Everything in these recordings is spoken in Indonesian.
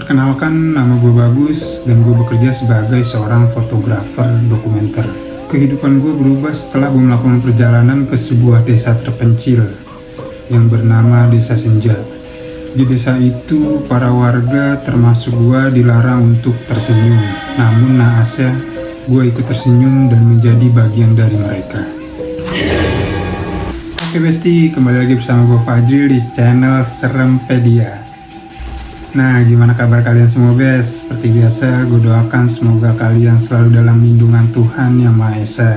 Perkenalkan, nama gue Bagus dan gue bekerja sebagai seorang fotografer dokumenter. Kehidupan gue berubah setelah gue melakukan perjalanan ke sebuah desa terpencil yang bernama Desa Senja. Di desa itu, para warga termasuk gue dilarang untuk tersenyum. Namun naasnya, gue ikut tersenyum dan menjadi bagian dari mereka. Oke Besti, kembali lagi bersama gue Fajril di channel Serempedia. Nah, gimana kabar kalian semua, Bes? Seperti biasa, gue doakan semoga kalian selalu dalam lindungan Tuhan Yang Maha Esa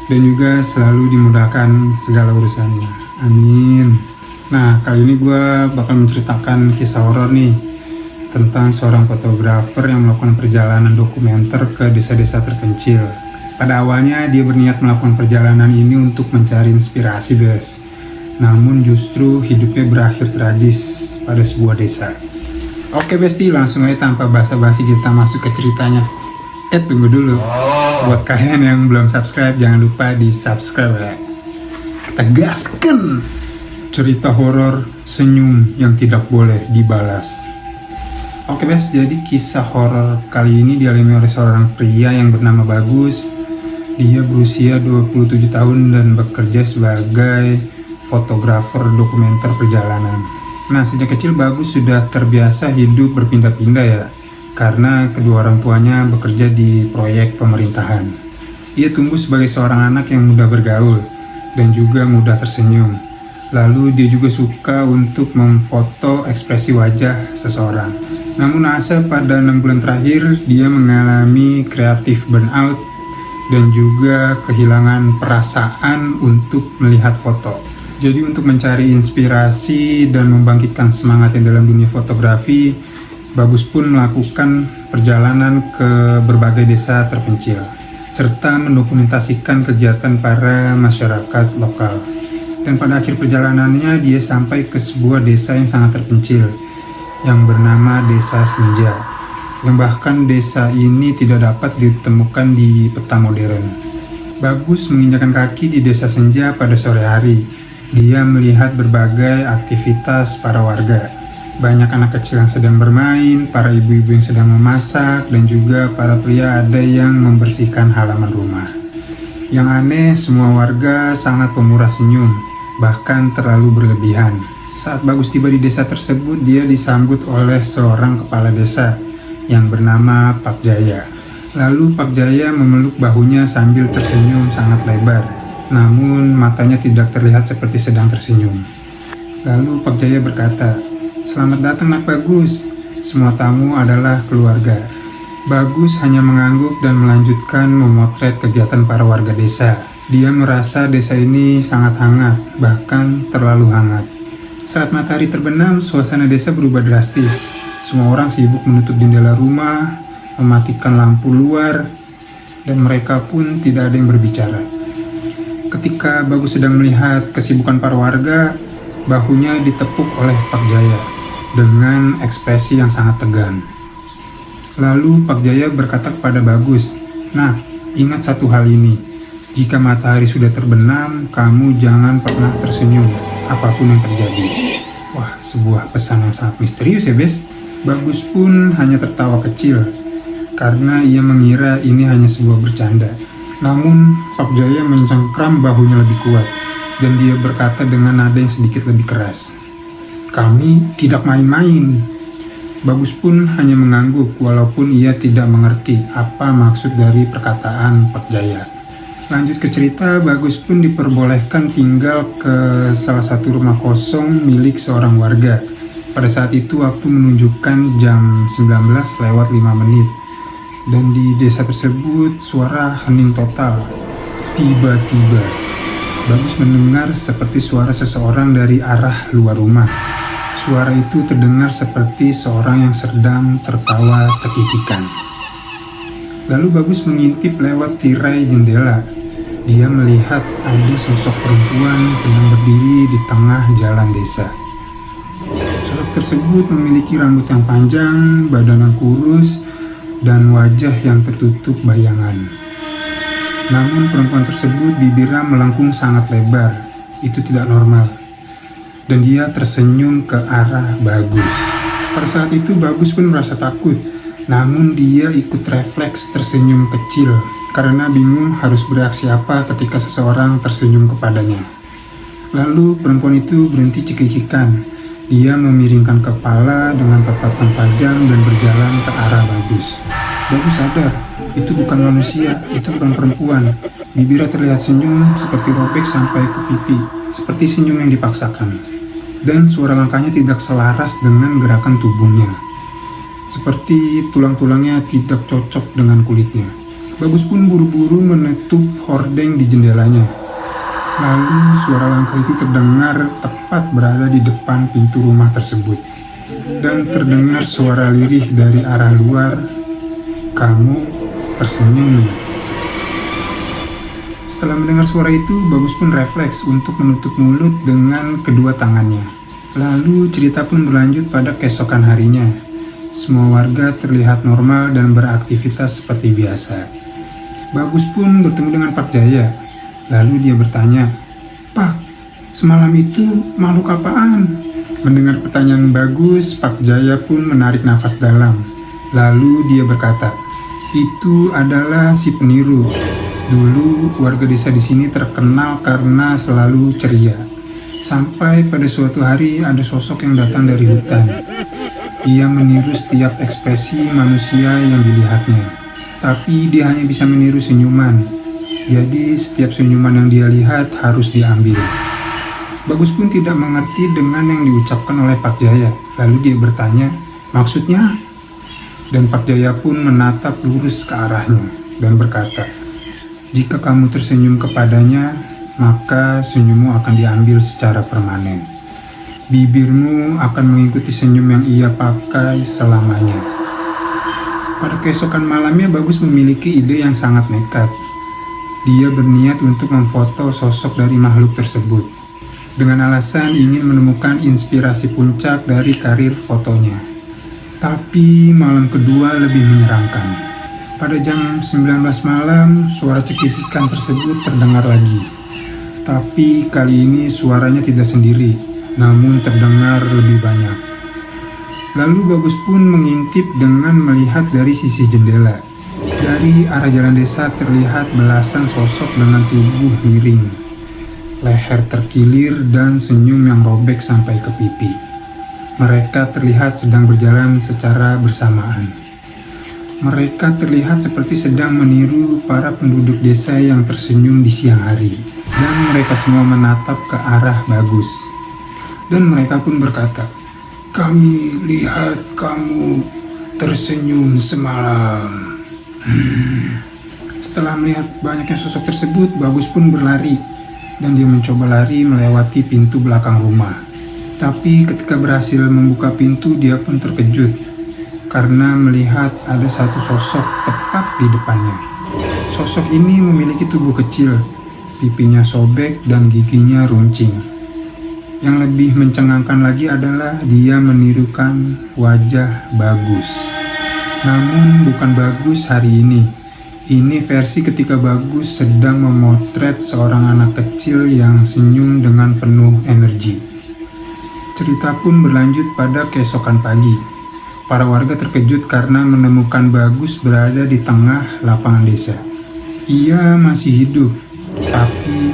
dan juga selalu dimudahkan segala urusannya. Amin. Nah, kali ini gue bakal menceritakan kisah horor nih tentang seorang fotografer yang melakukan perjalanan dokumenter ke desa-desa terpencil. Pada awalnya dia berniat melakukan perjalanan ini untuk mencari inspirasi, Bes. Namun justru hidupnya berakhir tragis pada sebuah desa. Oke Besti, langsung aja tanpa basa-basi kita masuk ke ceritanya. Tunggu dulu. Buat kalian yang belum subscribe, jangan lupa di subscribe ya. Kita gaskan cerita horor senyum yang tidak boleh dibalas. Oke Bes, jadi kisah horor kali ini dialami oleh seorang pria yang bernama Bagus. Dia berusia 27 tahun dan bekerja sebagai fotografer dokumenter perjalanan. Nah, sejak kecil Bagus sudah terbiasa hidup berpindah-pindah ya, karena kedua orang tuanya bekerja di proyek pemerintahan. Ia tumbuh sebagai seorang anak yang mudah bergaul dan juga mudah tersenyum. Lalu dia juga suka untuk memfoto ekspresi wajah seseorang. Namun naasnya pada 6 bulan terakhir dia mengalami kreatif burnout dan juga kehilangan perasaan untuk melihat foto. Jadi untuk mencari inspirasi dan membangkitkan semangat yang dalam dunia fotografi, Bagus pun melakukan perjalanan ke berbagai desa terpencil, serta mendokumentasikan kegiatan para masyarakat lokal. Dan pada akhir perjalanannya, dia sampai ke sebuah desa yang sangat terpencil, yang bernama Desa Senja, yang bahkan desa ini tidak dapat ditemukan di peta modern. Bagus menginjakan kaki di Desa Senja pada sore hari. Dia melihat berbagai aktivitas para warga. Banyak anak kecil yang sedang bermain, para ibu-ibu yang sedang memasak, dan juga para pria ada yang membersihkan halaman rumah. Yang aneh, semua warga sangat pemurah senyum, bahkan terlalu berlebihan. Saat Bagus tiba di desa tersebut, dia disambut oleh seorang kepala desa yang bernama Pak Jaya. Lalu Pak Jaya memeluk bahunya sambil tersenyum sangat lebar. Namun matanya tidak terlihat seperti sedang tersenyum. Lalu Pak Jaya berkata, "Selamat datang Nak Bagus, semua tamu adalah keluarga." Bagus hanya mengangguk dan melanjutkan memotret kegiatan para warga desa. Dia merasa desa ini sangat hangat, bahkan terlalu hangat. Saat matahari terbenam, suasana desa berubah drastis. Semua orang sibuk menutup jendela rumah, mematikan lampu luar, dan mereka pun tidak ada yang berbicara. Ketika Bagus sedang melihat kesibukan para warga, bahunya ditepuk oleh Pak Jaya dengan ekspresi yang sangat tegang. Lalu Pak Jaya berkata kepada Bagus, "Nah, ingat satu hal ini. Jika matahari sudah terbenam, kamu jangan pernah tersenyum, apapun yang terjadi." Wah, sebuah pesan yang sangat misterius ya, Bes. Bagus pun hanya tertawa kecil, karena ia mengira ini hanya sebuah bercanda. Namun, Pak Jaya mencengkram bahunya lebih kuat, dan dia berkata dengan nada yang sedikit lebih keras, "Kami tidak main-main." Bagus pun hanya mengangguk, walaupun ia tidak mengerti apa maksud dari perkataan Pak Jaya. Lanjut ke cerita, Bagus pun diperbolehkan tinggal ke salah satu rumah kosong milik seorang warga. Pada saat itu waktu menunjukkan jam 19:05. Dan di desa tersebut suara hening total. Tiba-tiba Bagus mendengar seperti suara seseorang dari arah luar rumah. Suara itu terdengar seperti seorang yang sedang tertawa cekikikan. Lalu Bagus mengintip lewat tirai jendela. Dia melihat ada sosok perempuan sedang berdiri di tengah jalan desa. Sosok tersebut memiliki rambut yang panjang, badan yang kurus, dan wajah yang tertutup bayangan. Namun perempuan tersebut bibirnya melengkung sangat lebar. Itu tidak normal. Dan dia tersenyum ke arah Bagus. Pada saat itu Bagus pun merasa takut, namun dia ikut refleks tersenyum kecil karena bingung harus bereaksi apa ketika seseorang tersenyum kepadanya. Lalu perempuan itu berhenti cekikikan. Dia memiringkan kepala dengan tatapan tajam dan berjalan ke arah Bagus. Bagus sadar, itu bukan manusia, itu bukan perempuan. Bibirnya terlihat senyum seperti robek sampai ke pipi, seperti senyum yang dipaksakan. Dan suara langkahnya tidak selaras dengan gerakan tubuhnya. Seperti tulang-tulangnya tidak cocok dengan kulitnya. Bagus pun buru-buru menutup hordeng di jendelanya. Lalu suara langkah itu terdengar tepat berada di depan pintu rumah tersebut. Dan terdengar suara lirih dari arah luar, "Kamu tersenyum." Setelah mendengar suara itu, Bagus pun refleks untuk menutup mulut dengan kedua tangannya. Lalu cerita pun berlanjut pada keesokan harinya. Semua warga terlihat normal dan beraktivitas seperti biasa. Bagus pun bertemu dengan Pak Jaya. Lalu dia bertanya, "Pak, semalam itu makhluk apaan?" Mendengar pertanyaan Bagus, Pak Jaya pun menarik nafas dalam. Lalu dia berkata, "Itu adalah si peniru. Dulu warga desa di sini terkenal karena selalu ceria. Sampai pada suatu hari ada sosok yang datang dari hutan. Ia meniru setiap ekspresi manusia yang dilihatnya. Tapi dia hanya bisa meniru senyuman. Jadi setiap senyuman yang dia lihat harus diambil." Bagus pun tidak mengerti dengan yang diucapkan oleh Pak Jaya. Lalu dia bertanya, "Maksudnya?" Dan Pak Jaya pun menatap lurus ke arahnya dan berkata, "Jika kamu tersenyum kepadanya, maka senyummu akan diambil secara permanen. Bibirmu akan mengikuti senyum yang ia pakai selamanya." Pada keesokan malamnya, Bagus memiliki ide yang sangat nekat. Dia berniat untuk memfoto sosok dari makhluk tersebut, dengan alasan ingin menemukan inspirasi puncak dari karir fotonya. Tapi malam kedua lebih menyeramkan. Pada jam 19 malam, suara cekikikan tersebut terdengar lagi. Tapi kali ini suaranya tidak sendiri, namun terdengar lebih banyak. Lalu Bagus pun mengintip dengan melihat dari sisi jendela. Dari arah jalan desa terlihat belasan sosok dengan tubuh miring, leher terkilir, dan senyum yang robek sampai ke pipi. Mereka terlihat sedang berjalan secara bersamaan. Mereka terlihat seperti sedang meniru para penduduk desa yang tersenyum di siang hari. Dan mereka semua menatap ke arah Bagus. Dan mereka pun berkata, "Kami lihat kamu tersenyum semalam." Setelah melihat banyaknya sosok tersebut, Bagus pun berlari. Dan dia mencoba lari melewati pintu belakang rumah. Tapi ketika berhasil membuka pintu, dia pun terkejut karena melihat ada satu sosok tepat di depannya. Sosok ini memiliki tubuh kecil, pipinya sobek dan giginya runcing. Yang lebih mencengangkan lagi adalah dia menirukan wajah Bagus. Namun bukan Bagus hari ini. Ini versi ketika Bagus sedang memotret seorang anak kecil yang senyum dengan penuh energi. Cerita pun berlanjut pada keesokan pagi. Para warga terkejut karena menemukan Bagus berada di tengah lapangan desa. Ia masih hidup, tapi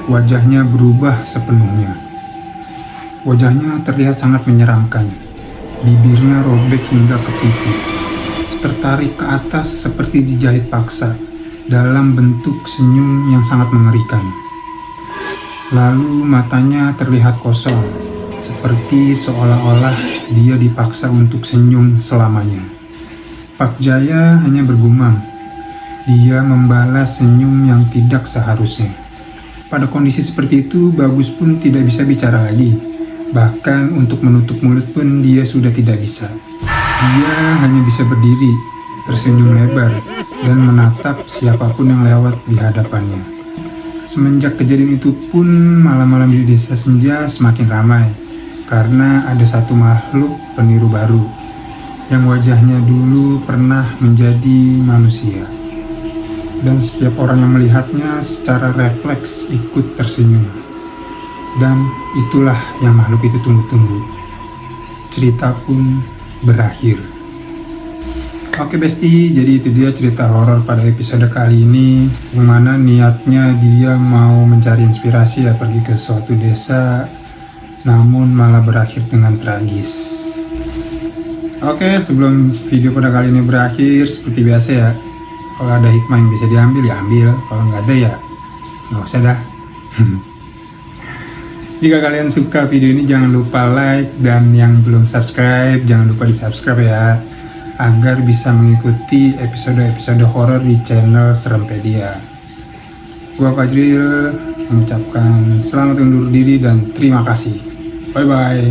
wajahnya berubah sepenuhnya. Wajahnya terlihat sangat menyeramkan. Bibirnya robek hingga ke pipi, tertarik ke atas seperti dijahit paksa dalam bentuk senyum yang sangat mengerikan. Lalu matanya terlihat kosong, seperti seolah-olah dia dipaksa untuk senyum selamanya. Pak Jaya hanya bergumam. Dia membalas senyum yang tidak seharusnya. Pada kondisi seperti itu, Bagus pun tidak bisa bicara lagi. Bahkan untuk menutup mulut pun dia sudah tidak bisa. Dia hanya bisa berdiri, tersenyum lebar, dan menatap siapapun yang lewat di hadapannya. Semenjak kejadian itu pun, malam-malam di desa senja semakin ramai, karena ada satu makhluk peniru baru, yang wajahnya dulu pernah menjadi manusia. Dan setiap orang yang melihatnya secara refleks ikut tersenyum. Dan itulah yang makhluk itu tunggu-tunggu. Cerita pun berakhir. Oke Besti, jadi itu dia cerita horor pada episode kali ini, yang mana niatnya dia mau mencari inspirasi ya pergi ke suatu desa, namun malah berakhir dengan tragis. Oke, sebelum video pada kali ini berakhir, seperti biasa ya, kalau ada hikmah yang bisa diambil ya ambil, kalau nggak ada ya nggak usah dah. Jika kalian suka video ini jangan lupa like, dan yang belum subscribe jangan lupa di subscribe ya, agar bisa mengikuti episode-episode horor di channel Serempedia. Gua Fajril mengucapkan selamat undur diri dan terima kasih. Bye bye.